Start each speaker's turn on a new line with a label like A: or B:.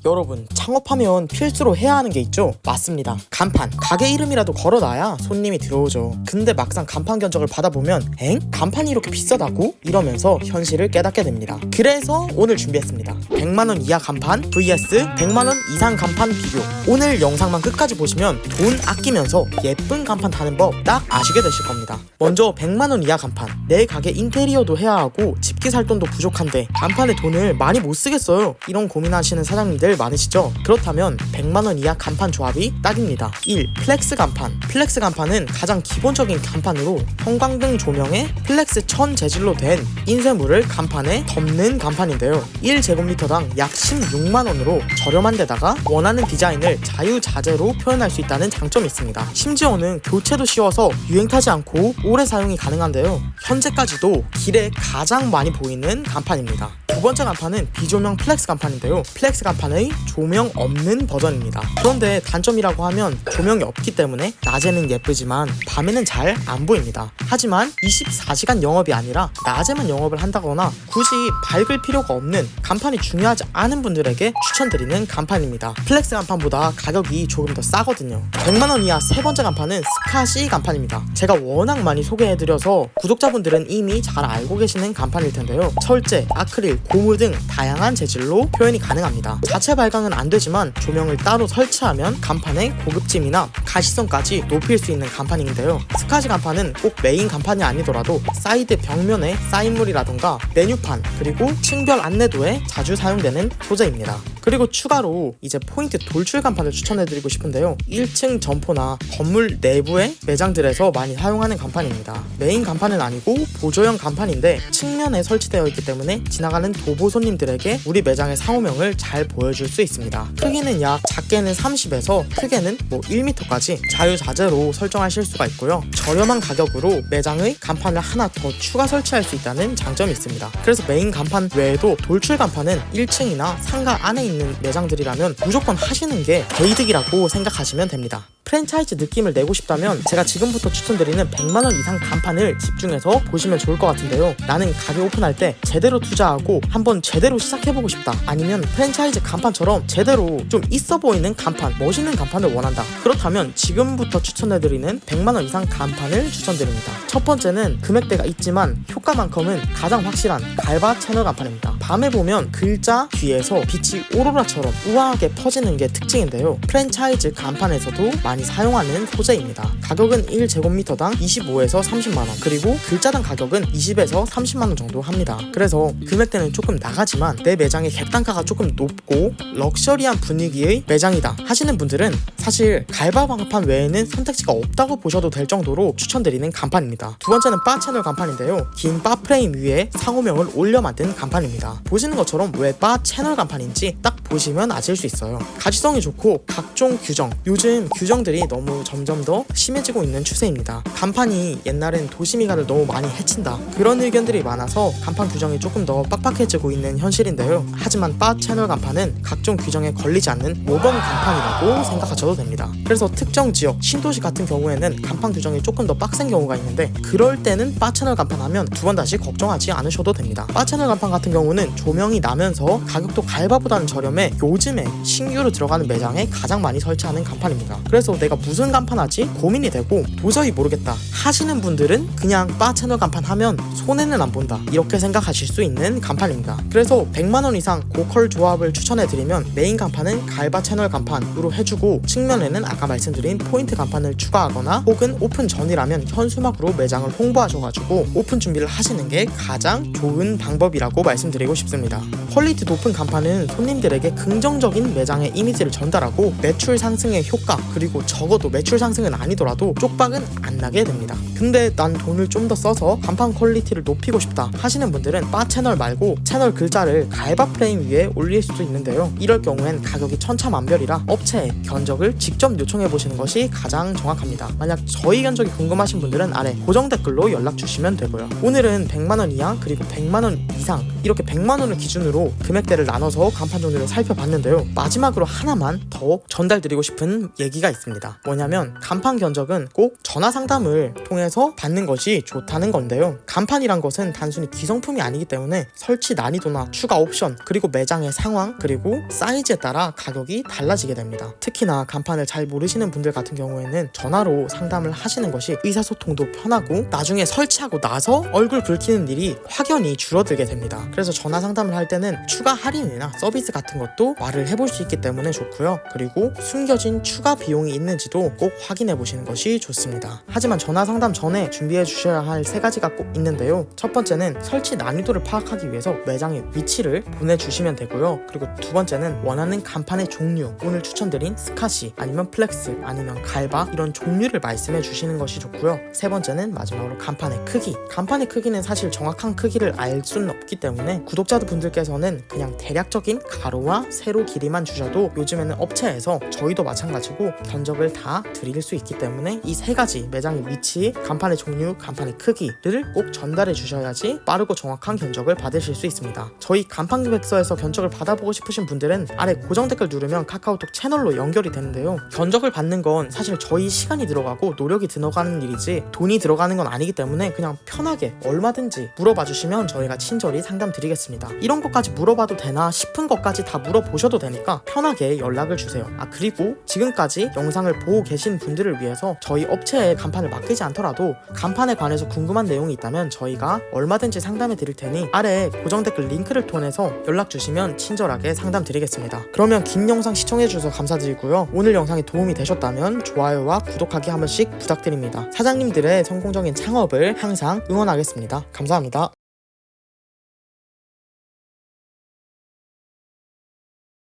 A: 여러분, 창업하면 필수로 해야 하는 게 있죠? 맞습니다. 간판. 가게 이름이라도 걸어놔야 손님이 들어오죠. 근데 막상 간판 견적을 받아보면 엥? 간판이 이렇게 비싸다고? 이러면서 현실을 깨닫게 됩니다. 그래서 오늘 준비했습니다. 100만원 이하 간판 vs 100만원 이상 간판 비교. 오늘 영상만 끝까지 보시면 돈 아끼면서 예쁜 간판 타는 법 딱 아시게 되실 겁니다. 먼저 100만원 이하 간판. 내 가게 인테리어도 해야 하고 집기 살 돈도 부족한데 간판에 돈을 많이 못 쓰겠어요. 이런 고민하시는 사장님들 많으시죠? 그렇다면 100만원 이하 간판 조합이 딱입니다. 1. 플렉스 간판. 플렉스 간판은 가장 기본적인 간판으로 형광등 조명에 플렉스 천 재질로 된 인쇄물을 간판에 덮는 간판인데요. 1제곱미터당 약 16만원으로 저렴한 데다가 원하는 디자인을 자유자재로 표현할 수 있다는 장점이 있습니다. 심지어는 교체도 쉬워서 유행 타지 않고 오래 사용이 가능한데요. 현재까지도 길에 가장 많이 보이는 간판입니다. 두 번째 간판은 비조명 플렉스 간판인데요. 플렉스 간판의 조명 없는 버전입니다. 그런데 단점이라고 하면 조명이 없기 때문에 낮에는 예쁘지만 밤에는 잘 안 보입니다. 하지만 24시간 영업이 아니라 낮에만 영업을 한다거나 굳이 밝을 필요가 없는 간판이 중요하지 않은 분들에게 추천드리는 간판입니다. 플렉스 간판보다 가격이 조금 더 싸거든요. 100만원 이하 세 번째 간판은 스카시 간판입니다. 제가 워낙 많이 소개해드려서 구독자분들은 이미 잘 알고 계시는 간판일 텐데요. 철제, 아크릴, 고무 등 다양한 재질로 표현이 가능합니다. 자체 발광은 안 되지만 조명을 따로 설치하면 간판의 고급짐이나 가시성까지 높일 수 있는 간판인데요. 스카시 간판은 꼭 메인 간판이 아니더라도 사이드 벽면에 사인물이라던가 메뉴판 그리고 층별 안내도에 자주 사용되는 소재입니다. 그리고 추가로 이제 포인트 돌출 간판을 추천해드리고 싶은데요. 1층 점포나 건물 내부의 매장들에서 많이 사용하는 간판입니다. 메인 간판은 아니고 보조형 간판인데 측면에 설치되어 있기 때문에 지나가는 도보 손님들에게 우리 매장의 상호명을 잘 보여줄 수 있습니다. 크기는 약 작게는 30에서 크게는 1m까지 자유자재로 설정하실 수가 있고요. 저렴한 가격으로 매장의 간판을 하나 더 추가 설치할 수 있다는 장점이 있습니다. 그래서 메인 간판 외에도 돌출 간판은 1층이나 상가 안에 있는 매장들이라면 무조건 하시는 게 개이득이라고 생각하시면 됩니다. 프랜차이즈 느낌을 내고 싶다면 제가 지금부터 추천드리는 100만원 이상 간판을 집중해서 보시면 좋을 것 같은데요. 나는 가게 오픈할 때 제대로 투자하고 한번 제대로 시작해보고 싶다. 아니면 프랜차이즈 간판처럼 제대로 좀 있어 보이는 간판, 멋있는 간판을 원한다. 그렇다면 지금부터 추천해드리는 100만원 이상 간판을 추천드립니다. 첫 번째는 금액대가 있지만 효과만큼은 가장 확실한 갈바 채널 간판입니다. 밤에 보면 글자 뒤에서 빛이 오로라처럼 우아하게 퍼지는 게 특징인데요. 프랜차이즈 간판에서도 많이 사용하는 소재입니다. 가격은 1제곱미터당 25에서 30만원, 그리고 글자당 가격은 20에서 30만원 정도 합니다. 그래서 금액대는 조금 나가지만 내 매장의 객단가가 조금 높고 럭셔리한 분위기의 매장이다 하시는 분들은 사실 갈바 간판 외에는 선택지가 없다고 보셔도 될 정도로 추천드리는 간판입니다. 두 번째는 바 채널 간판인데요. 긴 바 프레임 위에 상호명을 올려 만든 간판입니다. 보시는 것처럼 왜 바 채널 간판인지 딱 보시면 아실 수 있어요. 가시성이 좋고 각종 규정, 요즘 규정들이 너무 점점 더 심해지고 있는 추세입니다. 간판이 옛날엔 도시미가를 너무 많이 해친다, 그런 의견들이 많아서 간판 규정이 조금 더 빡빡해지고 있는 현실인데요. 하지만 바 채널 간판은 각종 규정에 걸리지 않는 모범 간판이라고 생각하셔도 됩니다. 그래서 특정 지역, 신도시 같은 경우에는 간판 규정이 조금 더 빡센 경우가 있는데 그럴 때는 바 채널 간판 하면 두 번 다시 걱정하지 않으셔도 됩니다. 바 채널 간판 같은 경우는 조명이 나면서 가격도 갈바보다는 저렴해 요즘에 신규로 들어가는 매장에 가장 많이 설치하는 간판입니다. 그래서 내가 무슨 간판 하지 고민이 되고 도저히 모르겠다 하시는 분들은 그냥 바 채널 간판 하면 손해는 안 본다 이렇게 생각하실 수 있는 간판입니다. 그래서 100만원 이상 고퀄 조합을 추천해드리면 메인 간판은 갈바 채널 간판으로 해주고 측면에는 아까 말씀드린 포인트 간판을 추가하거나 혹은 오픈 전이라면 현수막으로 매장을 홍보하셔가지고 오픈 준비를 하시는 게 가장 좋은 방법이라고 말씀드리고 싶습니다. 퀄리티 높은 간판은 손님들에게 긍정적인 매장의 이미지를 전달하고 매출 상승의 효과, 그리고 적어도 매출 상승은 아니더라도 쪽박은 안 나게 됩니다. 근데 난 돈을 좀 더 써서 간판 퀄리티를 높이고 싶다 하시는 분들은 바 채널 말고 채널 글자를 갈바 프레임 위에 올릴 수도 있는데요. 이럴 경우엔 가격이 천차만별이라 업체에 견적을 직접 요청해 보시는 것이 가장 정확합니다. 만약 저희 견적이 궁금하신 분들은 아래 고정 댓글로 연락 주시면 되고요. 오늘은 100만원 이하 그리고 100만원 이상 이렇게 100만원을 기준으로 간판별로 금액대를 나눠서 간판 종류를 살펴봤는데요. 마지막으로 하나만 더 전달드리고 싶은 얘기가 있습니다. 뭐냐면 간판 견적은 꼭 전화 상담을 통해서 받는 것이 좋다는 건데요. 간판이란 것은 단순히 기성품이 아니기 때문에 설치 난이도나 추가 옵션, 그리고 매장의 상황, 그리고 사이즈에 따라 가격이 달라지게 됩니다. 특히나 간판을 잘 모르시는 분들 같은 경우에는 전화로 상담을 하시는 것이 의사소통도 편하고 나중에 설치하고 나서 얼굴 붉히는 일이 확연히 줄어들게 됩니다. 그래서 전화 상담을 할 때는 추가 할인이나 서비스 같은 것도 말을 해볼 수 있기 때문에 좋고요. 그리고 숨겨진 추가 비용이 있는지도 꼭 확인해 보시는 것이 좋습니다. 하지만 전화 상담 전에 준비해 주셔야 할 3가지가 꼭 있는데요. 첫 번째는 설치 난이도를 파악하기 위해서 매장의 위치를 보내주시면 되고요. 그리고 두 번째는 원하는 간판의 종류, 오늘 추천드린 스카시 아니면 플렉스 아니면 갈바 이런 종류를 말씀해 주시는 것이 좋고요. 세 번째는 마지막으로 간판의 크기. 간판의 크기는 사실 정확한 크기를 알 수는 없기 때문에 구독자분들께서는 그냥 대략적인 가로와 세로 길이만 주셔도 요즘에는 업체에서 저희도 마찬가지고 견적을 다 드릴 수 있기 때문에 이 3가지 매장의 위치, 간판의 종류, 간판의 크기를 꼭 전달해 주셔야지 빠르고 정확한 견적을 받으실 수 있습니다. 저희 간판 기획서에서 견적을 받아보고 싶으신 분들은 아래 고정 댓글 누르면 카카오톡 채널로 연결이 되는데요. 견적을 받는 건 사실 저희 시간이 들어가고 노력이 들어가는 일이지 돈이 들어가는 건 아니기 때문에 그냥 편하게 얼마든지 물어봐 주시면 저희가 친절히 상담 드리겠습니다. 이런 것까지 물어봐도 되나 싶은 것까지 다 물어보셔도 되니까 편하게 연락을 주세요. 그리고 지금까지 영상을 보고 계신 분들을 위해서 저희 업체에 간판을 맡기지 않더라도 간판에 관해서 궁금한 내용이 있다면 저희가 얼마든지 상담해 드릴 테니 아래 고정 댓글 링크를 통해서 연락 주시면 친절하게 상담 드리겠습니다. 그러면 긴 영상 시청해 주셔서 감사드리고요. 오늘 영상이 도움이 되셨다면 좋아요와 구독하기 한 번씩 부탁드립니다. 사장님들의 성공적인 창업을 항상 응원하겠습니다. 감사합니다.